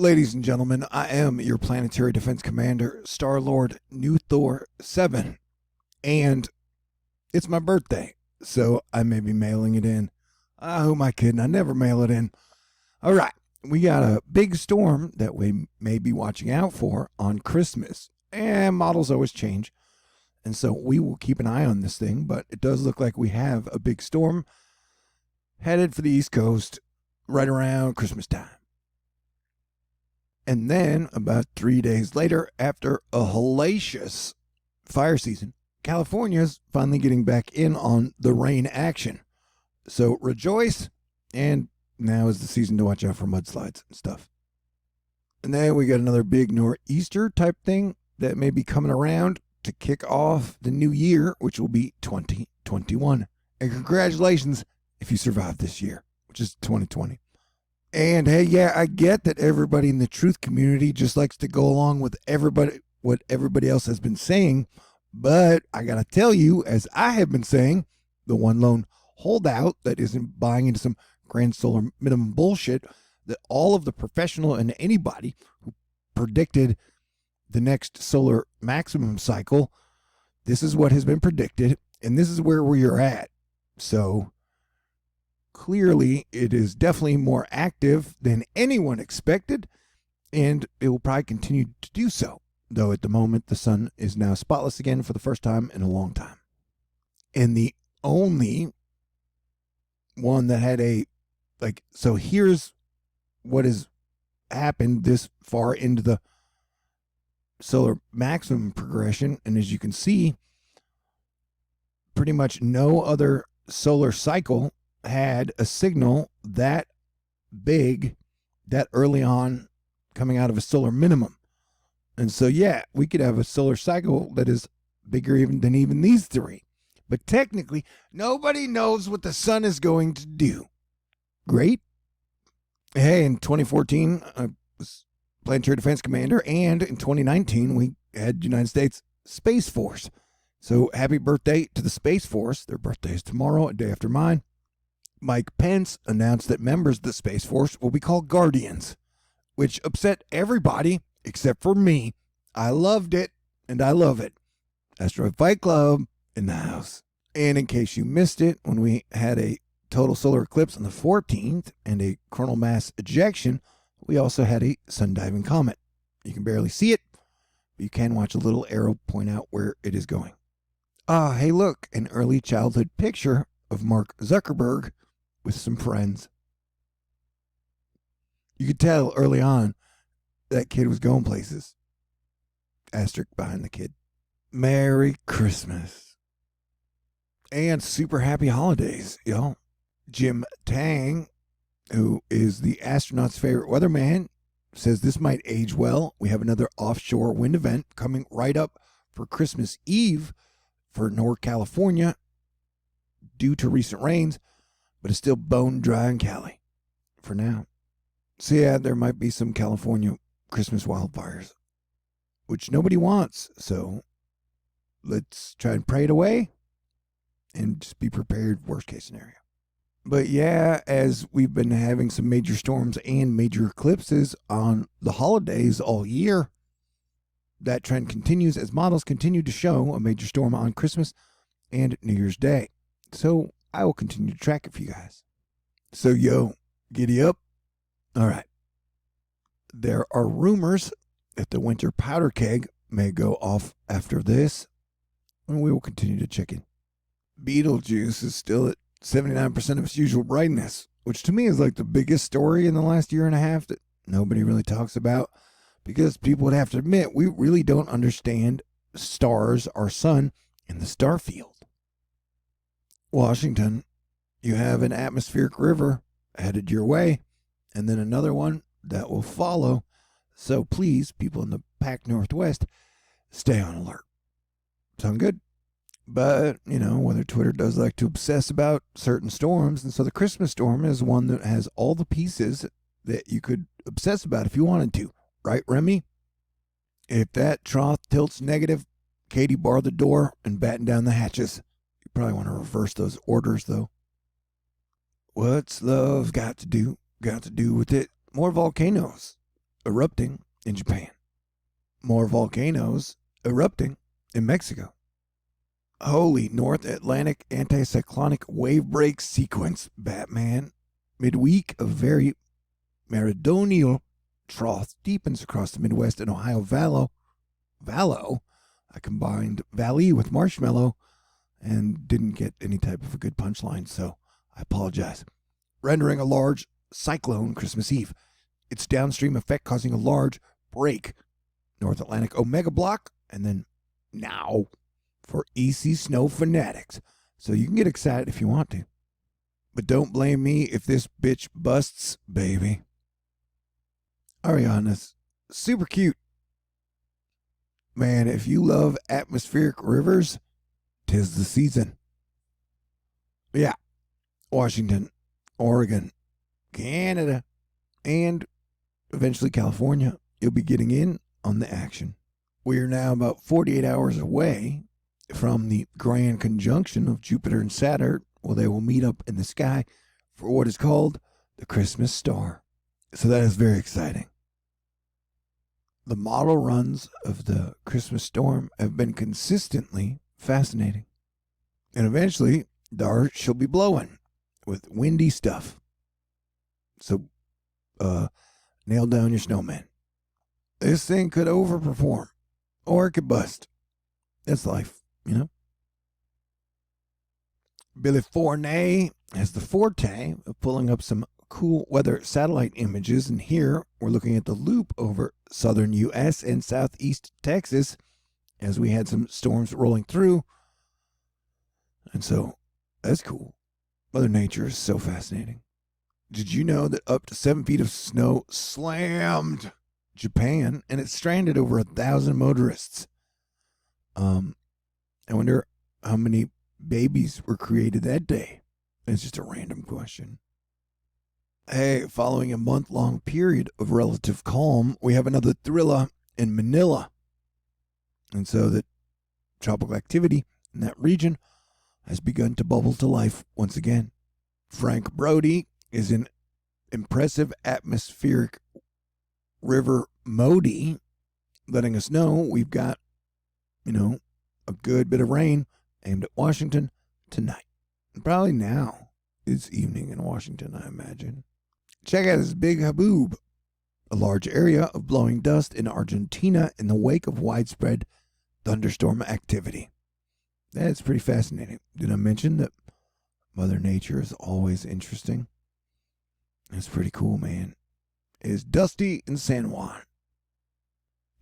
Ladies and gentlemen, I am your planetary defense commander, Star-Lord New Thor 7, and it's my birthday, so I may be mailing it in. Who am I kidding? I never mail it in. All right, we got a big storm that we may be watching out for on Christmas, and models always change, and so we will keep an eye on this thing, but it does look like we have a big storm headed for the East Coast right around Christmas time. And then, about 3 days later, after a hellacious fire season, California's finally getting back in on the rain action. So rejoice, and now is the season to watch out for mudslides and stuff. And then we got another big Nor'Easter type thing that may be coming around to kick off the new year, which will be 2021. And congratulations if you survived this year, which is 2020. And hey, yeah, I get that everybody in the truth community just likes to go along with what everybody else has been saying, but I gotta tell you, as I have been saying, the one lone holdout that isn't buying into some grand solar minimum bullshit, that all of the professional and anybody who predicted the next solar maximum cycle, this is what has been predicted, and this is where we are at. So clearly, it is definitely more active than anyone expected, and it will probably continue to do so, though at the moment the sun is now spotless again for the first time in a long time. And the only one that had so here's what has happened this far into the solar maximum progression, and as you can see, pretty much no other solar cycle had a signal that big, that early on, coming out of a solar minimum. And so, yeah, we could have a solar cycle that is bigger than even these three. But technically, nobody knows what the sun is going to do. Great. Hey, in 2014, I was Planetary Defense Commander, and in 2019, we had United States Space Force. So happy birthday to the Space Force. Their birthday is tomorrow, a day after mine. Mike Pence announced that members of the Space Force will be called Guardians, which upset everybody except for me. I loved it, and I love it. Asteroid Fight Club in the house. And in case you missed it, when we had a total solar eclipse on the 14th and a coronal mass ejection, we also had a sun-diving comet. You can barely see it, but you can watch a little arrow point out where it is going. Hey look, an early childhood picture of Mark Zuckerberg with some friends. You could tell early on that kid was going places. Asterisk behind the kid. Merry Christmas. And super happy holidays, y'all. Jim Tang, who is the astronaut's favorite weatherman, says this might age well. We have another offshore wind event coming right up for Christmas Eve for Northern California due to recent rains, but it's still bone dry in Cali for now. So yeah, there might be some California Christmas wildfires, which nobody wants. So let's try and pray it away and just be prepared, worst case scenario. But yeah, as we've been having some major storms and major eclipses on the holidays all year, that trend continues as models continue to show a major storm on Christmas and New Year's Day. So I will continue to track it for you guys. So yo, giddy up. All right. There are rumors that the winter powder keg may go off after this, and we will continue to check in. Betelgeuse is still at 79% of its usual brightness, which to me is like the biggest story in the last year and a half that nobody really talks about, because people would have to admit we really don't understand stars, our sun, and the star field. Washington, you have an atmospheric river headed your way, and then another one that will follow. So please, people in the Pac Northwest, stay on alert. Sound good? But, Weather Twitter does like to obsess about certain storms, and so the Christmas storm is one that has all the pieces that you could obsess about if you wanted to. Right, Remy? If that trough tilts negative, Katie, bar the door and batten down the hatches. You probably want to reverse those orders, though. What's love got to do with it? More volcanoes. erupting in Japan. More volcanoes erupting in Mexico. Holy North Atlantic anticyclonic wave break sequence, Batman. Midweek, a very meridional trough deepens across the Midwest and Ohio Vallow. I combined valley with marshmallow and didn't get any type of a good punchline, so I apologize. Rendering a large cyclone Christmas Eve. Its downstream effect causing a large break. North Atlantic omega block, and then now for EC snow fanatics. So you can get excited if you want to. But don't blame me if this bitch busts, baby. Ariana's super cute. Man, if you love atmospheric rivers, 'tis the season. Yeah, Washington, Oregon, Canada, and eventually California, you'll be getting in on the action. We are now about 48 hours away from the grand conjunction of Jupiter and Saturn, where they will meet up in the sky for what is called the Christmas star. So that is very exciting. The model runs of the Christmas storm have been consistently fascinating. And eventually, the shall be blowing with windy stuff. So, nail down your snowman. This thing could overperform, or it could bust. That's life, you know? Billy Fournet has the forte of pulling up some cool weather satellite images, and here we're looking at the loop over southern U.S. and southeast Texas as we had some storms rolling through. And so, that's cool. Mother Nature is so fascinating. Did you know that up to 7 feet of snow slammed Japan, and it stranded over 1,000 motorists? I wonder how many babies were created that day. It's just a random question. Hey, following a month-long period of relative calm, we have another thriller in Manila. And so the tropical activity in that region has begun to bubble to life once again. Frank Brody is in impressive atmospheric river Modi, letting us know we've got, a good bit of rain aimed at Washington tonight. And probably now. It's evening in Washington, I imagine. Check out this big haboob. A large area of blowing dust in Argentina in the wake of widespread thunderstorm activity. That's pretty fascinating. Did I mention that Mother Nature is always interesting? That's pretty cool, man. It's dusty in San Juan.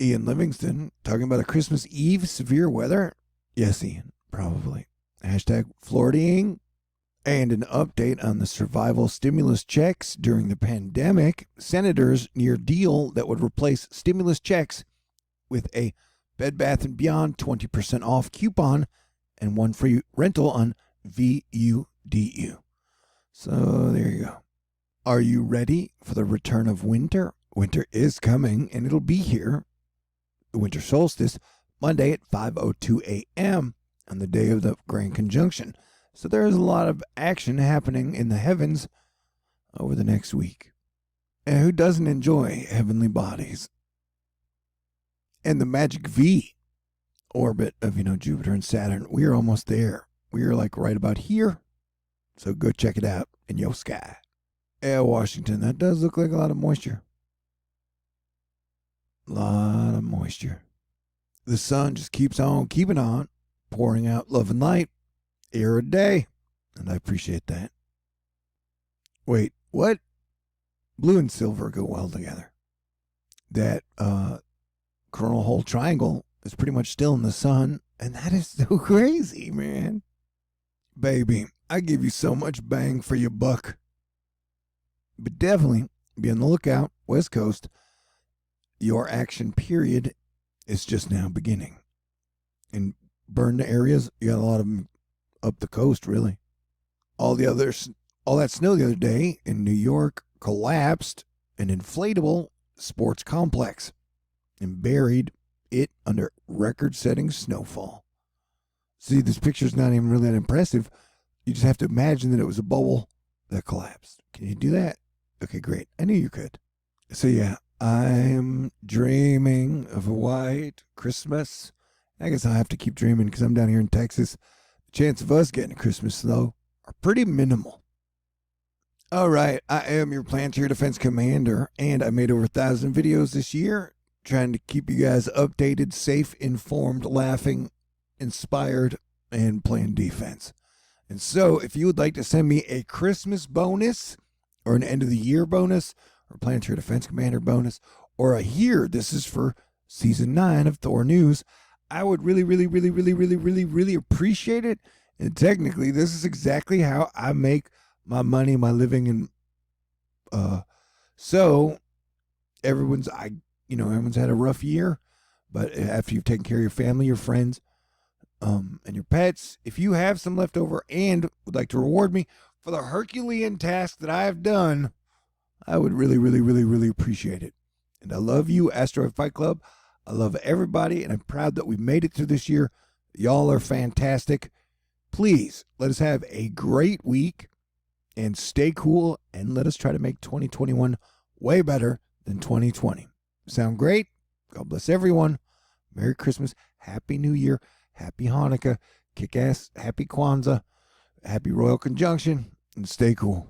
Ian Livingston talking about a Christmas Eve severe weather? Yes, Ian, probably. Hashtag Floridaing. And an update on the survival stimulus checks during the pandemic. Senators near deal that would replace stimulus checks with a Bed Bath & Beyond 20% off coupon and one free rental on VUDU. So there you go. Are you ready for the return of winter? Winter is coming, and it'll be here. The winter solstice, Monday at 5:02 a.m. on the day of the grand conjunction. So there's a lot of action happening in the heavens over the next week. And who doesn't enjoy heavenly bodies? And the magic V orbit of, Jupiter and Saturn, we are almost there. We are like right about here. So go check it out in your sky. Yeah, Washington, that does look like a lot of moisture. Lot of moisture. The sun just keeps on keeping on, pouring out love and light. Air a day, and I appreciate that. Wait, what? Blue and silver go well together. That coronal hole triangle is pretty much still in the sun, and that is so crazy, man. Baby, I give you so much bang for your buck. But definitely be on the lookout, West Coast. Your action period is just now beginning. In burned areas, you got a lot of them up the coast, really. All that snow the other day in New York collapsed an inflatable sports complex and buried it under record-setting snowfall. See, this picture's not even really that impressive. You just have to imagine that it was a bubble that collapsed. Can you do that? Okay, great. I knew you could. So yeah, I'm dreaming of a white Christmas. I guess I'll have to keep dreaming because I'm down here in Texas. The chance of us getting a Christmas snow are pretty minimal. All right, I am your Planetary Defense Commander, and I made over 1,000 videos this year trying to keep you guys updated, safe, informed, laughing, inspired, and playing defense. And so, if you would like to send me a Christmas bonus or an end of the year bonus or Planetary Defense Commander bonus or a this is for season 9 of Thor News, I would really appreciate it. And technically, this is exactly how I make my money, my living, and so everyone's had a rough year, but after you've taken care of your family, your friends, and your pets, if you have some left over and would like to reward me for the Herculean task that I have done, I would really appreciate it. And I love you, Asteroid Fight Club. I love everybody, and I'm proud that we made it through this year. Y'all are fantastic. Please let us have a great week and stay cool, and let us try to make 2021 way better than 2020. Sound great? God bless everyone. Merry Christmas. Happy New Year. Happy Hanukkah. Kick ass. Happy Kwanzaa. Happy Royal Conjunction. And stay cool.